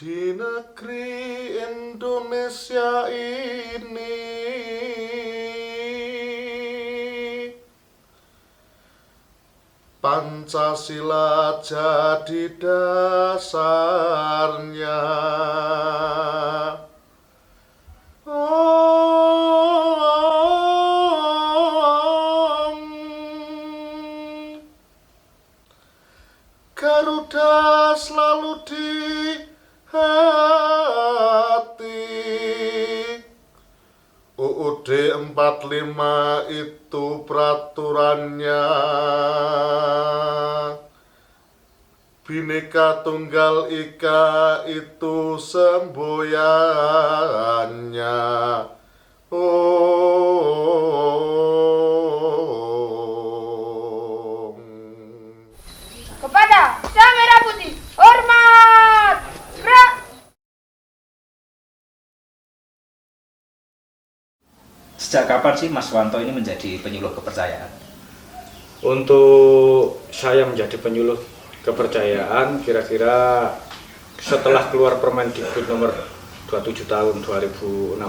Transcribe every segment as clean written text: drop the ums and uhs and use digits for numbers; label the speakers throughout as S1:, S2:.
S1: Di negeri Indonesia ini Pancasila jadi dasarnya. Garuda selalu di hati. UUD 45 itu peraturannya. Bhinneka Tunggal Ika itu semboyannya.
S2: Kepada Sang Merah Putih, hormat! Gerak!
S3: Sejak kapan sih Mas Wanto ini menjadi penyuluh kepercayaan?
S4: Untuk saya menjadi penyuluh kepercayaan kira-kira setelah keluar Permendikbud nomor 27 tahun 2016.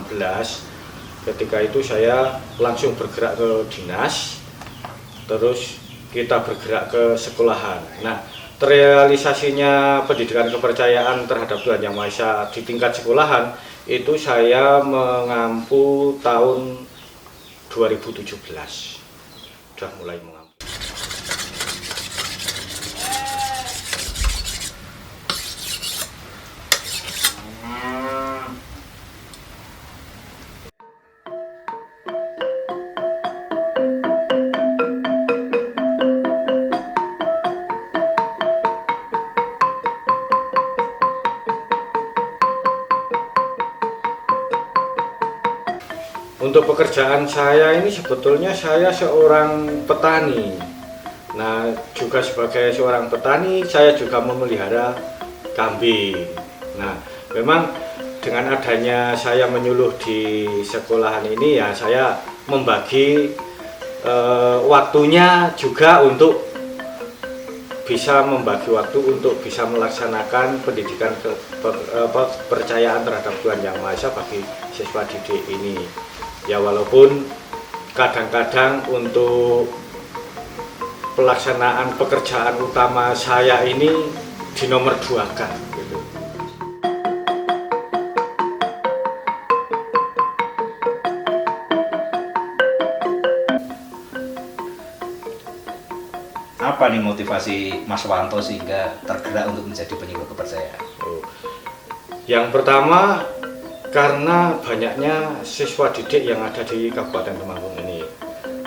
S4: Ketika itu saya langsung bergerak ke dinas, terus kita bergerak ke sekolahan. Nah, terrealisasinya pendidikan kepercayaan terhadap Tuhan Yang Maha Esa di tingkat sekolahan itu saya mengampu tahun 2017. Sudah mulai mengampu. Untuk pekerjaan saya ini sebetulnya saya seorang petani. Nah, juga sebagai seorang petani saya juga memelihara kambing. Nah, memang dengan adanya saya menyuluh di sekolahan ini ya saya membagi waktunya juga untuk bisa membagi waktu untuk bisa melaksanakan pendidikan kepercayaan terhadap Tuhan Yang Maha Esa bagi siswa didik ini. Ya walaupun kadang-kadang untuk pelaksanaan pekerjaan utama saya ini dinomor duakan gitu.
S3: Apa nih motivasi Mas Wanto sehingga tergerak untuk menjadi penyuluh kepercayaan?
S4: Yang pertama karena banyaknya siswa didik yang ada di Kabupaten Temanggung ini.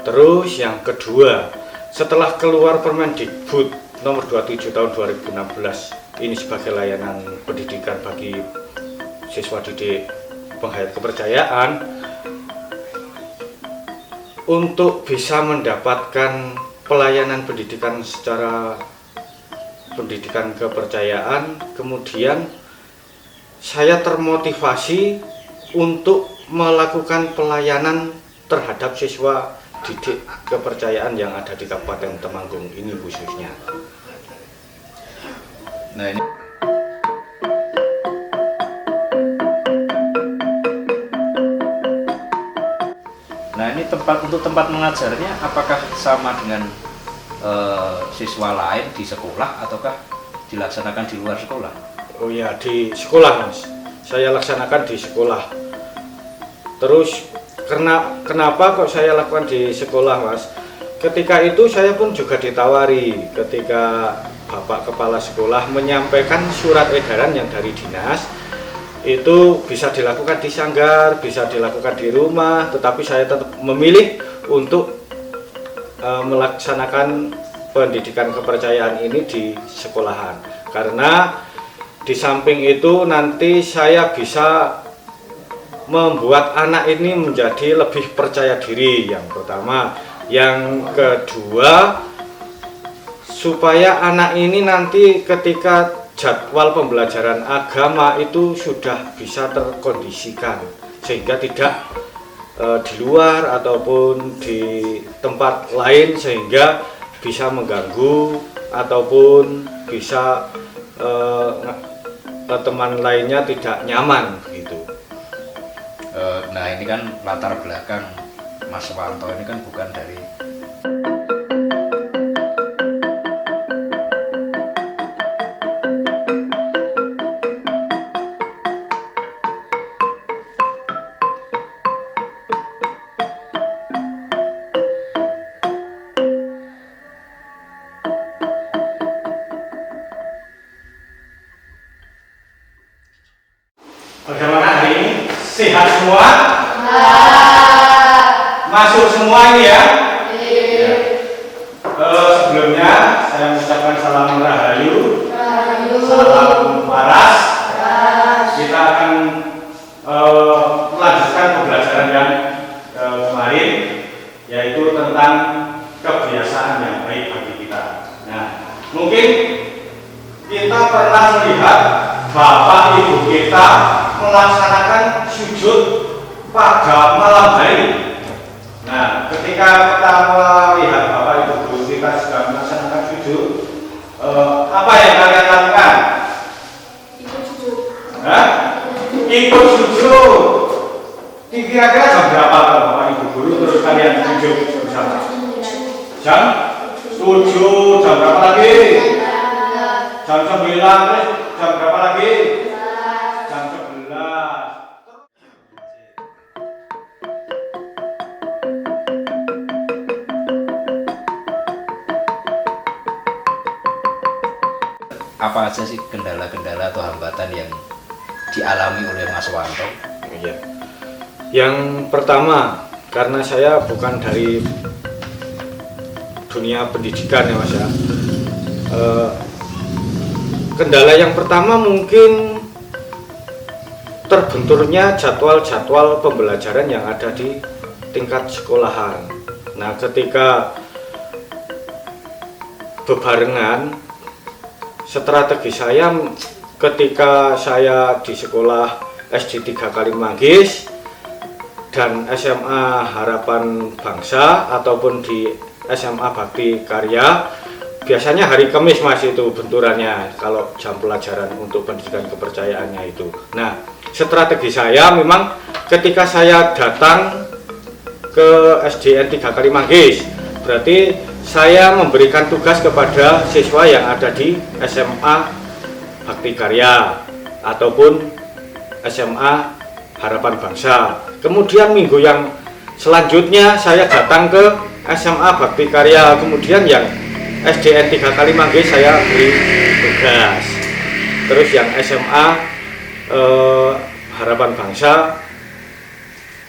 S4: Terus yang kedua, setelah keluar Permendikbud nomor 27 tahun 2016 ini sebagai layanan pendidikan bagi siswa didik penghayat kepercayaan, untuk bisa mendapatkan pelayanan pendidikan secara pendidikan kepercayaan, kemudian saya termotivasi untuk melakukan pelayanan terhadap siswa didik kepercayaan yang ada di Kabupaten Temanggung ini khususnya.
S3: Nah ini tempat mengajarnya apakah sama dengan siswa lain di sekolah ataukah dilaksanakan di luar sekolah?
S4: Oh ya, di sekolah Mas, saya laksanakan di sekolah. Terus kenapa kok saya lakukan di sekolah Mas? Ketika itu saya pun juga ditawari ketika Bapak Kepala Sekolah menyampaikan surat edaran yang dari dinas, itu bisa dilakukan di sanggar, bisa dilakukan di rumah, tetapi saya tetap memilih untuk melaksanakan pendidikan kepercayaan ini di sekolahan. Karena di samping itu nanti saya bisa membuat anak ini menjadi lebih percaya diri yang pertama. Yang kedua, supaya anak ini nanti ketika jadwal pembelajaran agama itu sudah bisa terkondisikan sehingga tidak di luar ataupun di tempat lain sehingga bisa mengganggu ataupun bisa teman lainnya tidak nyaman begitu.
S3: Nah ini kan latar belakang Mas Wanto ini kan bukan dari
S4: Bagaimana hari ini? Sehat semua? Masuk semua ini ya? Ya. Sebelumnya saya mengucapkan salam rahayu, salam waras. Kita akan melanjutkan pembelajaran yang kemarin, yaitu tentang kebiasaan yang baik bagi kita. Nah, mungkin kita pernah melihat bapak ibu kita melaksanakan sujud pada malam hari. Nah, ketika kita melihat bapak ibu guru kita sedang melaksanakan sujud, apa yang kalian lakukan?
S2: Ikut sujud.
S4: Hah? Ikut sujud. Kira-kira jam berapa kalau bapak ibu guru terus kalian sujud bersama? Jam 7, jam berapa lagi? Jam 9, jam berapa lagi? Jam 11.
S3: apa aja sih kendala-kendala atau hambatan yang dialami oleh Mas Wanto?
S4: Iya. Yang pertama, karena saya bukan dari dunia pendidikan ya Mas ya. Kendala yang pertama mungkin terbenturnya jadwal-jadwal pembelajaran yang ada di tingkat sekolahan. Nah, ketika bebarengan, strategi saya ketika saya di sekolah SD 3 Kalimanggis dan SMA Harapan Bangsa ataupun di SMA Bakti Karya, biasanya hari Kamis Mas itu benturannya kalau jam pelajaran untuk pendidikan kepercayaannya itu. Nah, strategi saya memang ketika saya datang ke SDN 3 Kalimanggis, berarti saya memberikan tugas kepada siswa yang ada di SMA Bakti Karya ataupun SMA Harapan Bangsa. Kemudian minggu yang selanjutnya saya datang ke SMA Bakti Karya, kemudian yang SDN 3 Kalimanggis saya beri tugas. Terus yang SMA Harapan Bangsa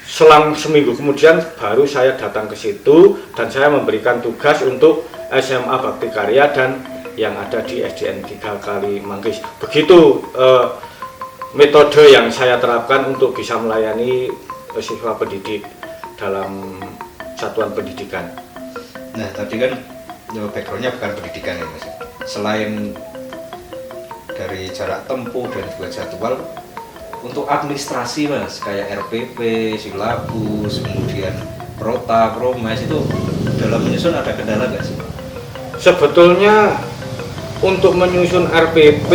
S4: selang seminggu kemudian baru saya datang ke situ dan saya memberikan tugas untuk SMA Bakti Karya dan yang ada di SDN 3 Kalimanggis. Begitu metode yang saya terapkan untuk bisa melayani siswa pendidik dalam satuan pendidikan.
S3: Nah tadi kan backgroundnya bukan pendidikan ya Mas. Selain dari jarak tempuh dan juga jadwal, untuk administrasi Mas, kayak RPP, silabus, kemudian prota, promes itu dalam menyusun ada kendala nggak sih?
S4: Sebetulnya untuk menyusun RPP,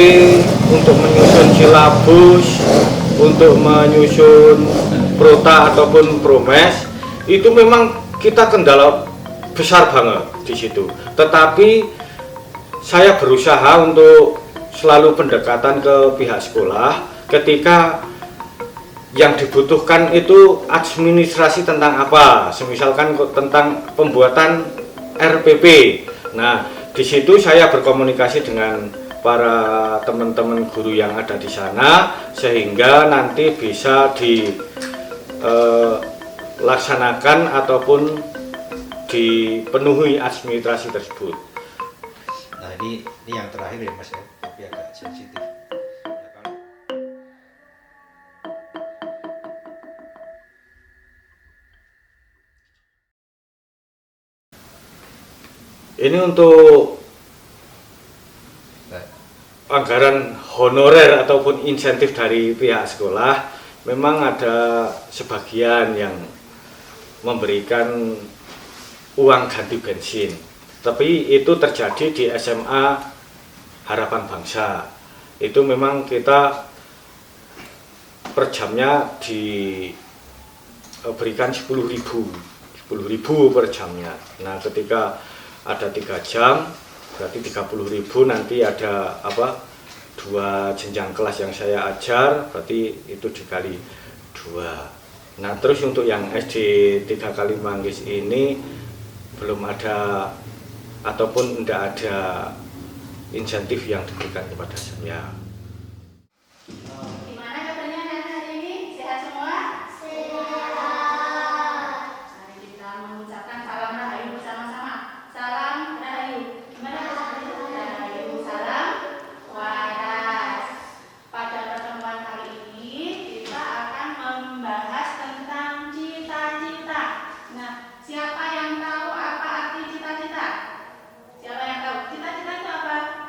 S4: untuk menyusun silabus, untuk menyusun prota ataupun promes itu memang kita kendala besar banget di situ. Tetapi saya berusaha untuk selalu pendekatan ke pihak sekolah. Ketika yang dibutuhkan itu administrasi tentang apa, misalkan tentang pembuatan RPP. Nah, di situ saya berkomunikasi dengan para teman-teman guru yang ada di sana sehingga nanti bisa dilaksanakan ataupun dipenuhi administrasi tersebut.
S3: Nah ini yang terakhir ya Mas ya, tapi agak sensitif.
S4: Ini untuk anggaran honorer ataupun insentif dari pihak sekolah, memang ada sebagian yang memberikan uang ganti bensin. Tapi itu terjadi di SMA Harapan Bangsa. itu memang kita per jamnya diberikan 10.000 per jamnya. Nah, ketika ada 3 jam berarti 30.000, nanti ada 2 jenjang kelas yang saya ajar, berarti itu dikali 2. Nah, terus untuk yang SD 3 kali Manggis ini belum ada ataupun tidak ada insentif yang diberikan kepada saya.
S2: Gimana kabarnya anak hari ini? Sehat semua? Sehat. Mari kita mengucapkan salam rahayu bersama-sama. Salam rahayu. Gimana rasanya? Rahayu, salam waras. Pada pertemuan kali ini kita akan membahas tentang cita-cita. Nah, siapa yang tahu apa arti cita-cita? Siapa yang tahu? Cita-cita itu apa?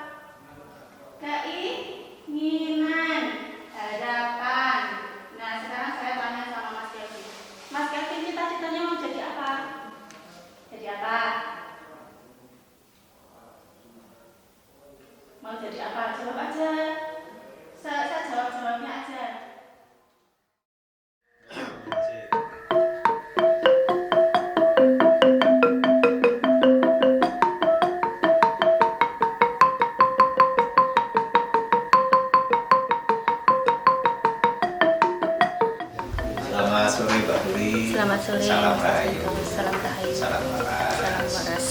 S2: Keinginan, harapan. Nah, sekarang saya tanya sama Mas Kelvin. Mas Kelvin, cita-citanya mau jadi apa? Jadi apa? Mau jadi apa? Jawab aja. Saya jawabnya aja.
S3: Selamat sore Mbak Nuri.
S5: Selamat sore.
S3: Salam rahayu.
S5: Salam rahayu.
S3: Salam waras.
S5: Salam waras.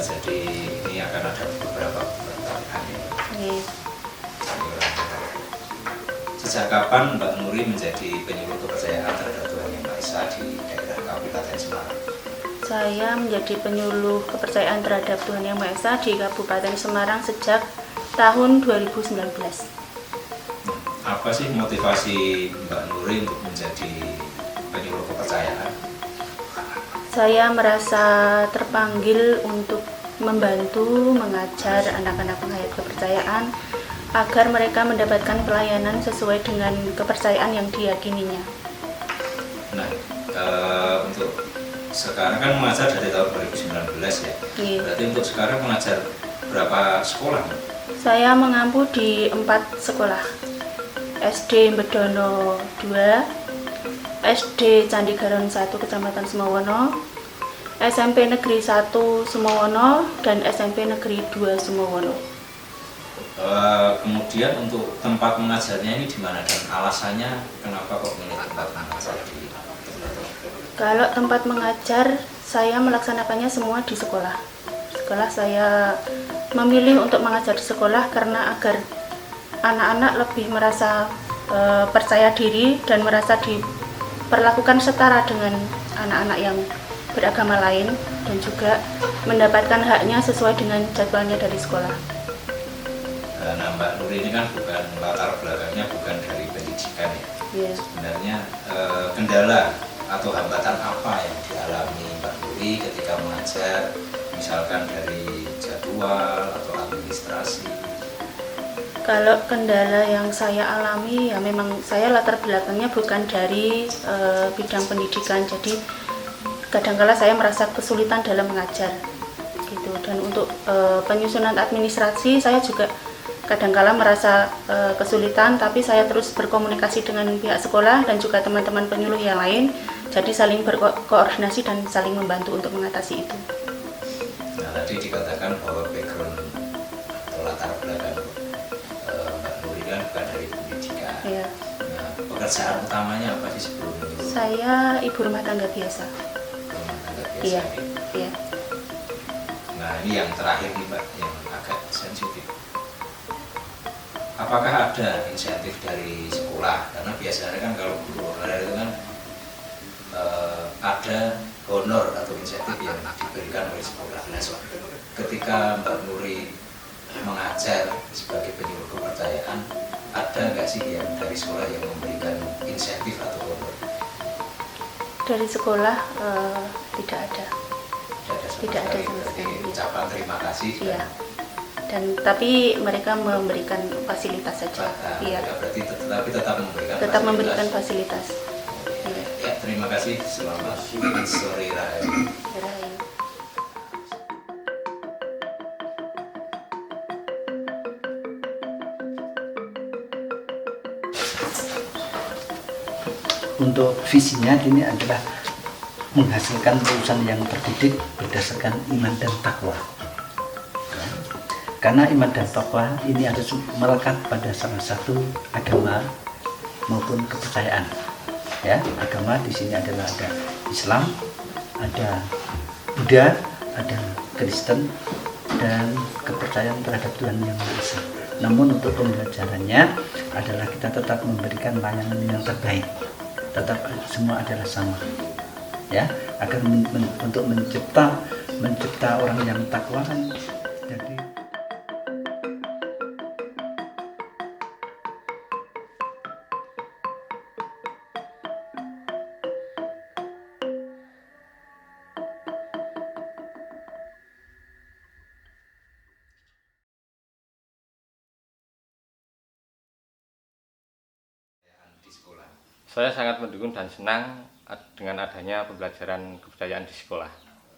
S3: Jadi ini akan ada beberapa pertanyaan ya.
S5: Oke.
S3: Sejak kapan Mbak Nuri menjadi penyuluh kepercayaan terhadap Tuhan Yang Maha Esa di daerah Kabupaten Semarang?
S5: Saya menjadi penyuluh kepercayaan terhadap Tuhan Yang Maha Esa di Kabupaten Semarang sejak tahun 2019.
S3: Apa sih motivasi Mbak Nuri untuk menjadi penyuluh kepercayaan?
S5: Saya merasa terpanggil untuk membantu mengajar anak-anak penghayat kepercayaan agar mereka mendapatkan pelayanan sesuai dengan kepercayaan yang diyakininya.
S3: Nah, untuk sekarang kan mengajar dari tahun 2019 ya.
S5: Iya.
S3: Berarti untuk sekarang mengajar berapa sekolah?
S5: Saya mengampu di 4 sekolah. SD Bedono 2, SD Candigaron 1 Kecamatan Sumowono, SMP Negeri 1 Sumowono, dan SMP Negeri 2 Sumowono.
S3: Kemudian untuk tempat mengajarnya ini di mana dan alasannya kenapa kok milih tempat mengajar di?
S5: Kalau tempat mengajar, saya melaksanakannya semua di sekolah. Sekolah saya memilih untuk mengajar di sekolah karena agar anak-anak lebih merasa percaya diri dan merasa diperlakukan setara dengan anak-anak yang beragama lain dan juga mendapatkan haknya sesuai dengan jadwalnya dari sekolah.
S3: Nah, Mbak Nuri ini kan bukan latar belakangnya bukan dari pendidikan ya.
S5: Iya.
S3: Sebenarnya kendala atau hambatan apa yang dialami Mbak Nuri ketika mengajar, misalkan dari jadwal atau administrasi?
S5: Kalau kendala yang saya alami ya memang saya latar belakangnya bukan dari bidang pendidikan, jadi kadang-kala saya merasa kesulitan dalam mengajar gitu. Dan untuk penyusunan administrasi saya juga kadang-kala merasa kesulitan, tapi saya terus berkomunikasi dengan pihak sekolah dan juga teman-teman penyuluh yang lain, jadi saling berkoordinasi dan saling membantu untuk mengatasi itu.
S3: Nah, tadi dikatakan bahwa background atau latar belakang Mbak Nuri kan bukan dari pendidikan.
S5: Ya.
S3: Nah, pekerjaan utamanya apa sih sebelum itu?
S5: Saya ibu rumah tangga biasa.
S3: Rumah tangga biasa
S5: Iya.
S3: ini.
S5: Iya.
S3: Nah, ini yang terakhir nih Mbak, yang agak sensitif. Apakah ada insentif dari sekolah? Karena biasanya kan kalau guru honorer itu kan ada honor atau insentif yang diberikan oleh sekolah. Nah, ketika Mbak Nuri mengajar sebagai penyuluh kepercayaan, ada nggak sih yang dari sekolah yang memberikan insentif atau honor?
S5: Dari sekolah tidak ada.
S3: Tidak ada
S5: sama
S3: Berarti
S5: sekali.
S3: ucapan terima kasih.
S5: Iya. Dan tapi mereka memberikan fasilitas saja.
S3: Nah,
S5: Iya.
S3: berarti tetapi tetap memberikan
S5: Tetap memberikan fasilitas.
S3: Ya, terima kasih. Selamat sore Rahayu.
S5: Rahayu.
S6: untuk visinya ini adalah menghasilkan lulusan yang terdidik berdasarkan iman dan takwa. Karena iman dan takwa ini harus melekat pada salah satu agama maupun kepercayaan. Ya, agama di sini adalah ada Islam, ada Buddha, ada Kristen, dan kepercayaan terhadap Tuhan Yang Maha Esa. Namun untuk pembelajarannya adalah kita tetap memberikan layanan yang terbaik. Tetap semua adalah sama. Ya, agar untuk mencipta orang yang takwa kan jadi.
S3: Di sekolah.
S4: Saya sangat mendukung dan senang dengan adanya pembelajaran kepercayaan di sekolah.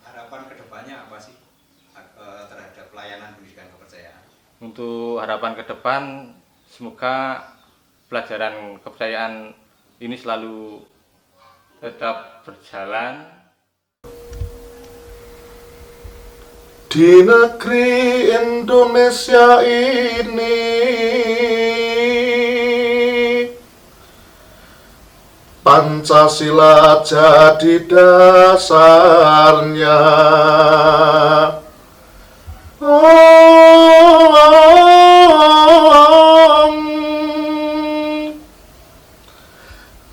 S3: Harapan kedepannya apa sih terhadap pelayanan pendidikan kepercayaan?
S4: Untuk harapan ke depan, semoga pelajaran kepercayaan ini selalu tetap berjalan.
S1: Di negeri Indonesia ini Pancasila jadi dasarnya.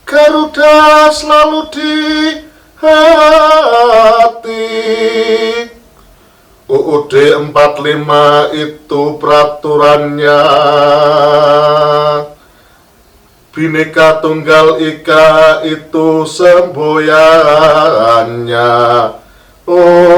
S1: Garuda selalu di hati. UUD 45 itu peraturannya. Bhinneka Tunggal Ika itu semboyannya. Oh